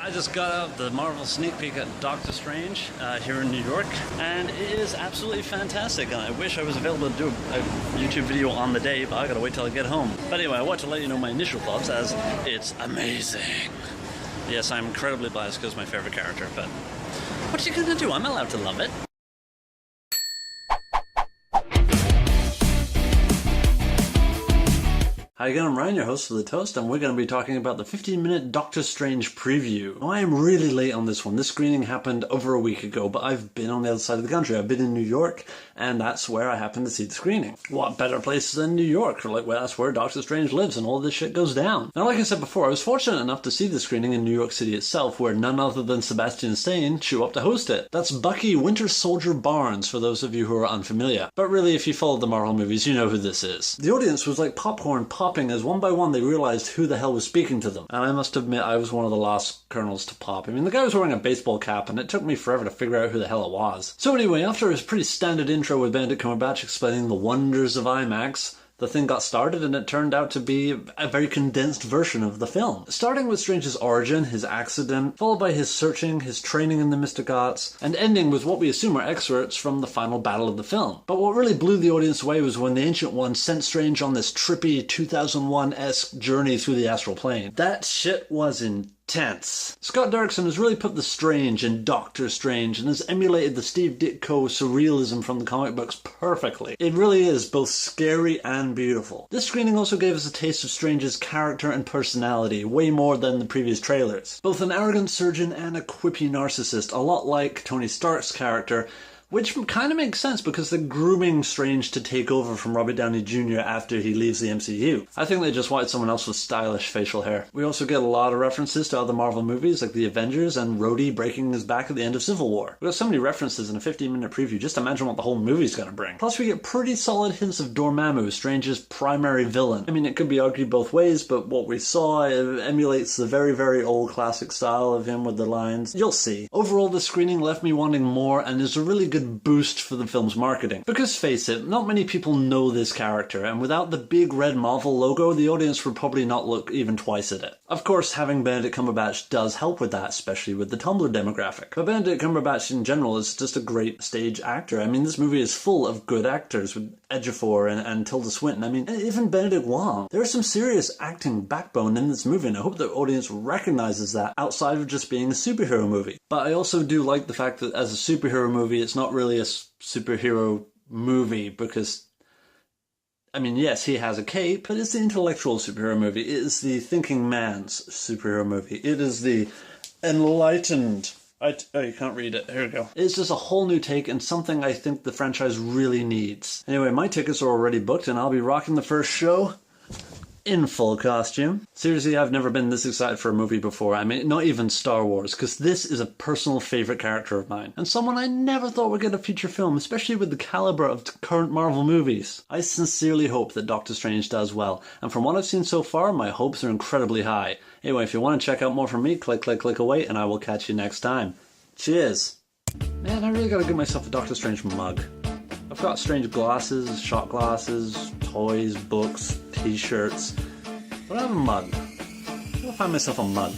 I just got out the Marvel sneak peek at Doctor Strange here in New York, and it is absolutely fantastic. And I wish I was available to do a YouTube video on the day, but I gotta wait till I get home. But anyway, I want to let you know my initial thoughts, as it's amazing. Yes, I'm incredibly biased because it's my favorite character, but what are you gonna do? I'm allowed to love it. Hi again, I'm Ryan, your host of The Toast, and we're going to be talking about the 15-minute Doctor Strange preview. Now, I am really late on this one. This screening happened over a week ago, but I've been on the other side of the country. I've been in New York, and that's where I happened to see the screening. What better place than New York? Well, that's where Doctor Strange lives and all this shit goes down. Now, like I said before, I was fortunate enough to see the screening in New York City itself, where none other than Sebastian Stan showed up to host it. That's Bucky Winter Soldier Barnes, for those of you who are unfamiliar. But really, if you followed the Marvel movies, you know who this is. The audience was like popcorn popping as one by one they realized who the hell was speaking to them. And I must admit, I was one of the last kernels to pop. I mean, the guy was wearing a baseball cap, and it took me forever to figure out who the hell it was. So anyway, after his pretty standard intro with Benedict Cumberbatch explaining the wonders of IMAX, the thing got started, and it turned out to be a very condensed version of the film. Starting with Strange's origin, his accident, followed by his searching, his training in the mystic arts, and ending with what we assume are excerpts from the final battle of the film. But what really blew the audience away was when the Ancient One sent Strange on this trippy 2001-esque journey through the astral plane. That shit was intense. Scott Derrickson has really put the strange in Doctor Strange and has emulated the Steve Ditko surrealism from the comic books perfectly. It really is both scary and beautiful. This screening also gave us a taste of Strange's character and personality, way more than the previous trailers. Both an arrogant surgeon and a quippy narcissist, a lot like Tony Stark's character, which kind of makes sense because they're grooming Strange to take over from Robert Downey Jr. after he leaves the MCU. I think they just wanted someone else with stylish facial hair. We also get a lot of references to other Marvel movies like the Avengers and Rhodey breaking his back at the end of Civil War. We got so many references in a 15-minute preview, just imagine what the whole movie's gonna bring. Plus we get pretty solid hints of Dormammu, Strange's primary villain. I mean, it could be argued both ways, but what we saw emulates the very, very old classic style of him with the lines. You'll see. Overall, the screening left me wanting more and is a really good boost for the film's marketing. Because face it, not many people know this character, and without the big red Marvel logo, the audience would probably not look even twice at it. Of course, having Benedict Cumberbatch does help with that, especially with the Tumblr demographic. But Benedict Cumberbatch in general is just a great stage actor. I mean, this movie is full of good actors with Ejiofor and Tilda Swinton. I mean, even Benedict Wong. There is some serious acting backbone in this movie, and I hope the audience recognizes that outside of just being a superhero movie. But I also do like the fact that as a superhero movie, it's not really a superhero movie because, I mean, yes, he has a cape, but it's the intellectual superhero movie. It is the thinking man's superhero movie. It is the enlightened... oh, you can't read it. Here we go. It's just a whole new take and something I think the franchise really needs. Anyway, my tickets are already booked and I'll be rocking the first show in full costume. Seriously, I've never been this excited for a movie before. I mean, not even Star Wars, because this is a personal favourite character of mine, and someone I never thought would get a feature film, especially with the calibre of current Marvel movies. I sincerely hope that Doctor Strange does well, and from what I've seen so far, my hopes are incredibly high. Anyway, if you want to check out more from me, click away, and I will catch you next time. Cheers! Man, I really gotta get myself a Doctor Strange mug. I've got Strange glasses, shot glasses, toys, books, t-shirts, but I have a mug. I'm gonna find myself a mug.